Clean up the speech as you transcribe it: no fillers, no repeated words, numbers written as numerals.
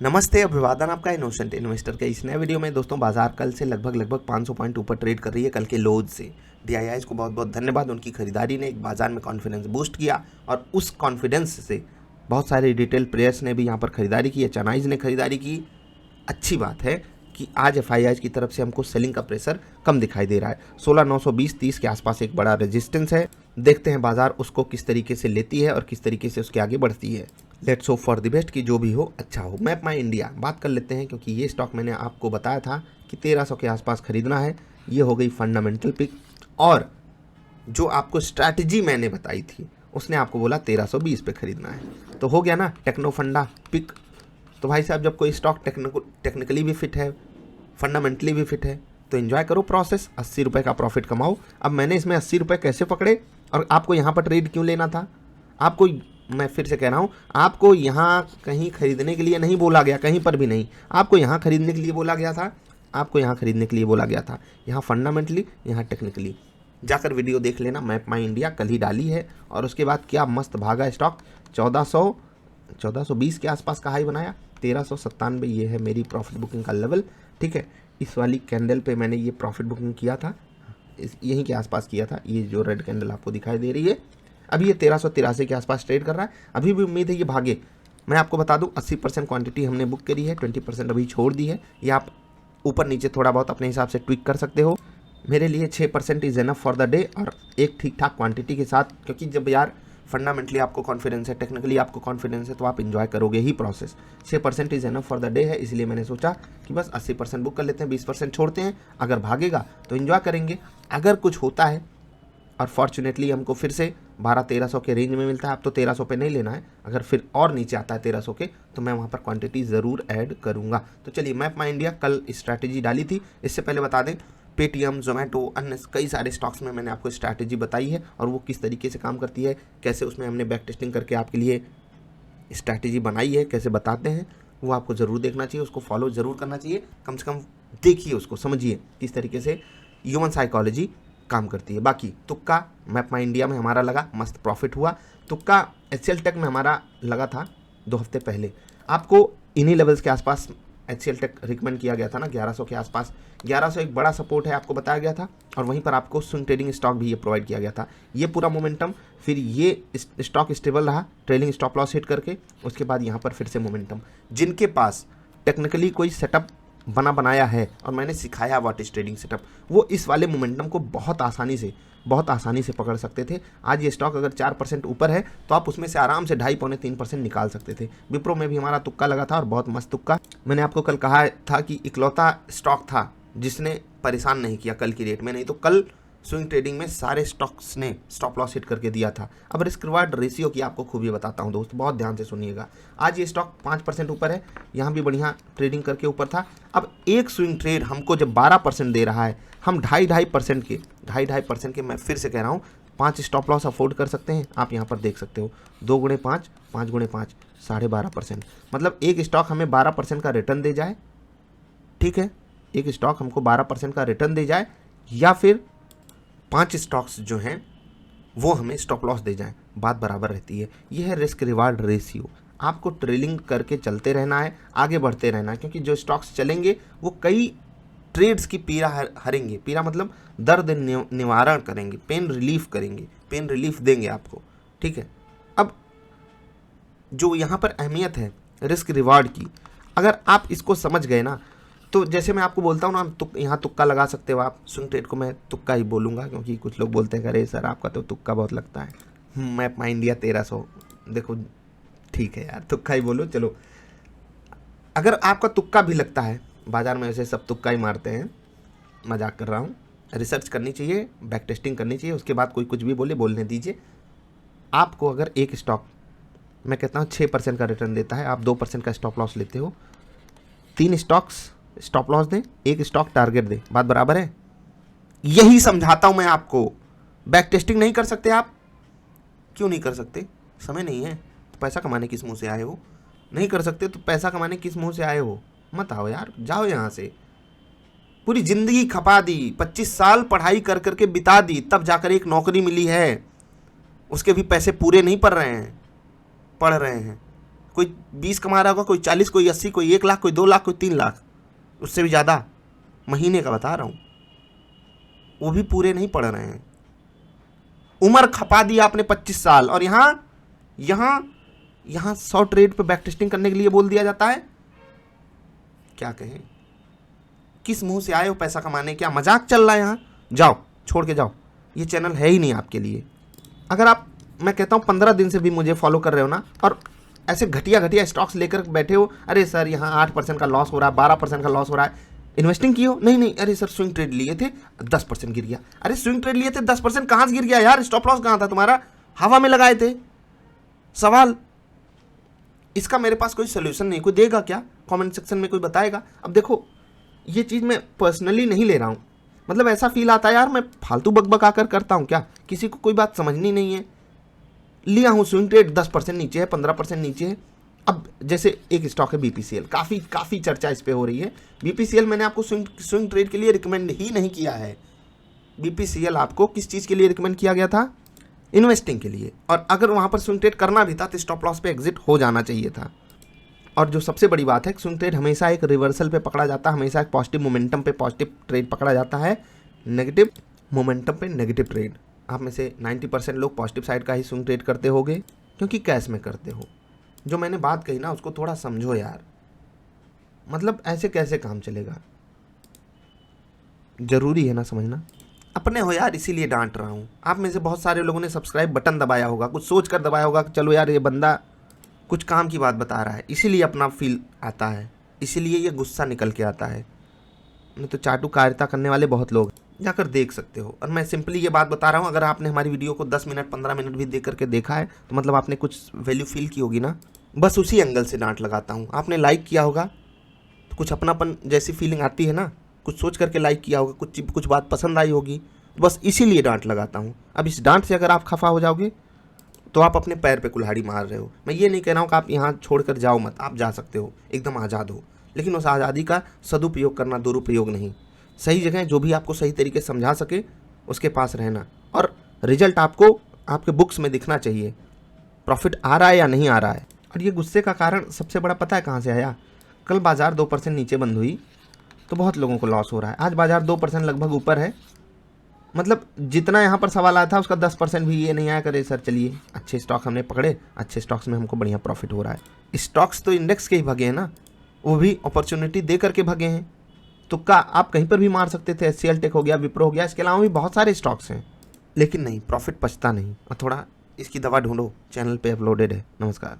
नमस्ते, अभिवादन आपका इनोसेंट इन्वेस्टर के इस नए वीडियो में। दोस्तों, बाजार कल से लगभग 500 पॉइंट ऊपर ट्रेड कर रही है कल के लोज से। डीआईआईज को बहुत बहुत धन्यवाद, उनकी खरीदारी ने एक बाजार में कॉन्फिडेंस बूस्ट किया और उस कॉन्फिडेंस से बहुत सारे रिटेल प्लेयर्स ने भी यहाँ पर खरीदारी की, एचएनआईज ने खरीदारी की। अच्छी बात है कि आज एफआईआईज की तरफ से हमको सेलिंग का प्रेशर कम दिखाई दे रहा है। 16,920-30 के आसपास एक बड़ा रेजिस्टेंस है। देखते हैं बाजार उसको किस तरीके से लेती है और किस तरीके से उसके आगे बढ़ती है। Let's hope for the best कि जो भी हो अच्छा हो। मैप माई इंडिया बात कर लेते हैं, क्योंकि ये स्टॉक मैंने आपको बताया था कि 1300 के आसपास खरीदना है। ये हो गई फंडामेंटल पिक, और जो आपको स्ट्रैटेजी मैंने बताई थी उसने आपको बोला 1320 पे खरीदना है, तो हो गया ना टेक्नो फंडा पिक। तो भाई साहब, जब कोई स्टॉक टेक्निकली भी फिट है, फंडामेंटली भी फिट है, तो एंजॉय करो प्रोसेस। 80 रुपये का प्रॉफिट कमाओ। अब मैंने इसमें 80 रुपये कैसे पकड़े और आपको यहाँ पर ट्रेड क्यों लेना था? आपको, मैं फिर से कह रहा हूँ, आपको यहाँ कहीं खरीदने के लिए नहीं बोला गया, कहीं पर भी नहीं। आपको यहाँ खरीदने के लिए बोला गया था, आपको यहाँ खरीदने के लिए बोला गया था। यहाँ फंडामेंटली, यहाँ टेक्निकली। जाकर वीडियो देख लेना। मैप माई इंडिया कल ही डाली है और उसके बाद क्या मस्त भागा स्टॉक। 1420 के आसपास का हाई बनाया, 1397। ये है मेरी प्रॉफिट बुकिंग का लेवल। ठीक है, इस वाली कैंडल पे मैंने ये प्रॉफिट बुकिंग किया था, यहीं के आसपास किया था। ये जो रेड कैंडल आपको दिखाई दे रही है, अभी ये 1383 के आसपास ट्रेड कर रहा है। अभी भी उम्मीद है ये भागे। मैं आपको बता दूं, 80% क्वांटिटी हमने बुक करी है, 20% अभी छोड़ दी है। ये आप ऊपर नीचे थोड़ा बहुत अपने हिसाब से ट्विक कर सकते हो। मेरे लिए 6% is enough for the day, और एक ठीक ठाक क्वांटिटी के साथ, क्योंकि जब यार फंडामेंटली आपको कॉन्फिडेंस है, टेक्निकली आपको कॉन्फिडेंस है, तो आप इंजॉय करोगे ही process. 6% is enough for the day है, इसलिए मैंने सोचा कि बस 80% बुक कर लेते हैं, 20% छोड़ते हैं। अगर भागेगा तो इंजॉय करेंगे, अगर कुछ होता है और फॉर्चुनेटली हमको फिर से 1200-1300 के रेंज में मिलता है। अब तो 1300 पे नहीं लेना है, अगर फिर और नीचे आता है 1300 के, तो मैं वहाँ पर क्वांटिटी ज़रूर ऐड करूँगा। तो चलिए, मैप माई इंडिया कल स्ट्रैटेजी डाली थी। इससे पहले बता दें, पेटीएम, जोमेटो, अन्य कई सारे स्टॉक्स में मैंने आपको स्ट्रैटेजी बताई है और वो किस तरीके से काम करती है, कैसे उसमें हमने बैक टेस्टिंग करके आपके लिए स्ट्रैटेजी बनाई है, कैसे बताते हैं, वो आपको ज़रूर देखना चाहिए, उसको फॉलो ज़रूर करना चाहिए। कम से कम देखिए, उसको समझिए किस तरीके से ह्यूमन साइकोलॉजी काम करती है। बाकी तुक्का मैप माई इंडिया में हमारा लगा, मस्त प्रॉफिट हुआ। तुक्का एचसीएल टेक में हमारा लगा था 2 हफ्ते पहले। आपको इन्हीं लेवल्स के आसपास एचसीएल टेक रिकमेंड किया गया था ना, 1100 के आसपास। 1100 एक बड़ा सपोर्ट है, आपको बताया गया था, और वहीं पर आपको स्विंग ट्रेडिंग स्टॉक भी ये प्रोवाइड किया गया था। ये पूरा मोमेंटम, फिर ये स्टॉक स्टेबल रहा, ट्रेलिंग स्टॉप लॉस हिट करके, उसके बाद यहाँ पर फिर से मोमेंटम। जिनके पास टेक्निकली कोई सेटअप बनाया है और मैंने सिखाया व्हाट इज ट्रेडिंग सेटअप, वो इस वाले मोमेंटम को बहुत आसानी से पकड़ सकते थे। आज ये स्टॉक अगर 4% ऊपर है तो आप उसमें से आराम से 2.5-3% निकाल सकते थे। विप्रो में भी हमारा तुक्का लगा था, और बहुत मस्त तुक्का। मैंने आपको कल कहा था कि इकलौता स्टॉक था जिसने परेशान नहीं किया कल की रेट में, नहीं तो कल स्विंग ट्रेडिंग में सारे स्टॉक्स ने स्टॉप लॉस हिट करके दिया था। अब रिस्क रिवार्ड रेशियो की आपको खूबी बताता हूं दोस्त, बहुत ध्यान से सुनिएगा। आज ये स्टॉक 5% ऊपर है, यहाँ भी बढ़िया ट्रेडिंग करके ऊपर था। अब एक स्विंग ट्रेड हमको जब 12% दे रहा है, हम 2.5% के मैं फिर से कह रहा हूँ, 5 स्टॉप लॉस अफोर्ड कर सकते हैं। आप यहाँ पर देख सकते हो, 2 गुणे 5, 5 गुणे 5, 12.5%। मतलब एक स्टॉक हमें 12% का रिटर्न दे जाए, ठीक है, एक स्टॉक हमको 12% का रिटर्न दे जाए, या फिर 5 स्टॉक्स जो हैं वो हमें स्टॉप लॉस दे जाएं, बात बराबर रहती है। ये है रिस्क रिवार्ड रेशियो। आपको ट्रेलिंग करके चलते रहना है, आगे बढ़ते रहना है, क्योंकि जो स्टॉक्स चलेंगे वो कई ट्रेड्स की पीड़ा हरेंगे। पीड़ा मतलब दर्द निवारण करेंगे, पेन रिलीफ करेंगे, पेन रिलीफ देंगे आपको, ठीक है। अब जो यहाँ पर अहमियत है रिस्क रिवार्ड की, अगर आप इसको समझ गए ना, तो जैसे मैं आपको बोलता हूँ ना, यहाँ तुक्का लगा सकते हो आप। स्विंग ट्रेड को मैं तुक्का ही बोलूँगा, क्योंकि कुछ लोग बोलते हैं अरे सर आपका तो तुक्का बहुत लगता है। मैप माई इंडिया 1300, देखो ठीक है यार, तुक्का ही बोलो चलो। अगर आपका तुक्का भी लगता है, बाजार में वैसे सब तुक्का ही मारते हैं, मजाक कर रहा हूँ, रिसर्च करनी चाहिए, बैक टेस्टिंग करनी चाहिए, उसके बाद कोई कुछ भी बोलने दीजिए। आपको अगर एक स्टॉक, मैं कहता हूँ 6% का रिटर्न देता है, आप 2% का स्टॉप लॉस लेते हो, 3 स्टॉक्स स्टॉप लॉस दें, 1 स्टॉक टारगेट दें, बात बराबर है। यही समझाता हूं मैं आपको। बैक टेस्टिंग नहीं कर सकते आप? क्यों नहीं कर सकते? समय नहीं है तो पैसा कमाने किस मुंह से आए हो? नहीं कर सकते तो पैसा कमाने किस मुंह से आए हो? मत आओ यार, जाओ यहां से। पूरी जिंदगी खपा दी, 25 साल पढ़ाई कर करके बिता दी, तब जाकर एक नौकरी मिली है। उसके भी पैसे पूरे नहीं पड़ रहे हैं, कोई 20 कमा रहा होगा, कोई 40, कोई 80, कोई 1 लाख, कोई 2 लाख, कोई 3 लाख, उससे भी ज़्यादा महीने का बता रहा हूँ। वो भी पूरे नहीं पढ़ रहे हैं। उम्र खपा दी आपने 25 साल, और यहाँ 100 ट्रेड पे बैक टेस्टिंग करने के लिए बोल दिया जाता है। क्या कहें, किस मुंह से आए हो पैसा कमाने? क्या मजाक चल रहा है यहाँ? जाओ, छोड़ के जाओ, ये चैनल है ही नहीं आपके लिए। अगर आप, मैं कहता हूँ 15 दिन से भी मुझे फॉलो कर रहे हो ना, और ऐसे घटिया स्टॉक्स लेकर बैठे हो, अरे सर यहाँ 8% का लॉस हो रहा है, 12% का लॉस हो रहा है, इन्वेस्टिंग की हो? नहीं, अरे सर स्विंग ट्रेड लिए थे 10% गिर गया। अरे स्विंग ट्रेड लिए थे 10% कहाँ से गिर गया यार? स्टॉप लॉस कहाँ था तुम्हारा? हवा में लगाए थे। सवाल, इसका मेरे पास कोई सोल्यूशन नहीं। कोई देगा क्या? कमेंट सेक्शन में कोई बताएगा? अब देखो, ये चीज़ मैं पर्सनली नहीं ले रहा हूँ, मतलब ऐसा फील आता है यार मैं फालतू बकबक आकर करता हूँ क्या? किसी को कोई बात समझनी नहीं है। लिया हूँ स्विंग ट्रेड, 10% नीचे है, 15% नीचे है। अब जैसे एक स्टॉक है BPCL, काफ़ी चर्चा इस पे हो रही है। BPCL मैंने आपको स्विंग ट्रेड के लिए रिकमेंड ही नहीं किया है। BPCL आपको किस चीज़ के लिए रिकमेंड किया गया था? इन्वेस्टिंग के लिए। और अगर वहाँ पर स्विंग ट्रेड करना भी था तो स्टॉप लॉस पे एग्जिट हो जाना चाहिए था। और जो सबसे बड़ी बात है, स्विंग ट्रेड हमेशा एक रिवर्सल पे पकड़ा जाता है, हमेशा एक पॉजिटिव मोमेंटम पे पॉजिटिव ट्रेड पकड़ा जाता है, नेगेटिव मोमेंटम पे नेगेटिव ट्रेड। आप में से 90% लोग पॉजिटिव साइड का ही स्विंग ट्रेड करते होगे, क्योंकि कैश में करते हो। जो मैंने बात कही ना, उसको थोड़ा समझो यार, मतलब ऐसे कैसे काम चलेगा? जरूरी है ना समझना। अपने हो यार, इसीलिए डांट रहा हूँ। आप में से बहुत सारे लोगों ने सब्सक्राइब बटन दबाया होगा, कुछ सोच कर दबाया होगा कि चलो यार ये बंदा कुछ काम की बात बता रहा है, इसीलिए अपना फील आता है, इसीलिए ये गुस्सा निकल के आता है। नहीं तो चाटुकारिता करने वाले बहुत लोग, जाकर देख सकते हो। और मैं सिंपली ये बात बता रहा हूँ, अगर आपने हमारी वीडियो को 10 मिनट 15 मिनट भी देख करके देखा है तो मतलब आपने कुछ वैल्यू फील की होगी ना। बस उसी एंगल से डांट लगाता हूँ। आपने लाइक किया होगा तो कुछ अपनापन जैसी फीलिंग आती है ना, कुछ सोच करके लाइक किया होगा, कुछ बात पसंद आई होगी, बस इसीलिए डांट लगाता हूँ। अब इस डांट से अगर आप खफा हो जाओगे तो आप अपने पैर पे कुल्हाड़ी मार रहे हो। मैं ये नहीं कह रहा हूँ कि आप यहाँ छोड़कर जाओ मत, आप जा सकते हो, एकदम आज़ाद हो, लेकिन उस आज़ादी का सदुपयोग करना, दुरुपयोग नहीं। सही जगह जो भी आपको सही तरीके से समझा सके उसके पास रहना, और रिजल्ट आपको आपके बुक्स में दिखना चाहिए, प्रॉफिट आ रहा है या नहीं आ रहा है। और ये गुस्से का कारण सबसे बड़ा पता है कहाँ से आया? कल बाज़ार 2% नीचे बंद हुई तो बहुत लोगों को लॉस हो रहा है। आज बाज़ार 2% लगभग ऊपर है, मतलब जितना यहाँ पर सवाल आया था उसका 10% भी ये नहीं आया करे सर चलिए अच्छे स्टॉक हमने पकड़े, अच्छे स्टॉक्स में हमको बढ़िया प्रॉफिट हो रहा है। स्टॉक्स तो इंडेक्स के ही भगे हैं ना, वो भी अपॉर्चुनिटी दे करके भगे हैं। तुक्का आप कहीं पर भी मार सकते थे, HCL टेक हो गया, विप्रो हो गया, इसके अलावा भी बहुत सारे स्टॉक्स हैं, लेकिन नहीं, प्रॉफिट पचता नहीं। और थोड़ा इसकी दवा ढूंढो, चैनल पे अपलोडेड है। नमस्कार।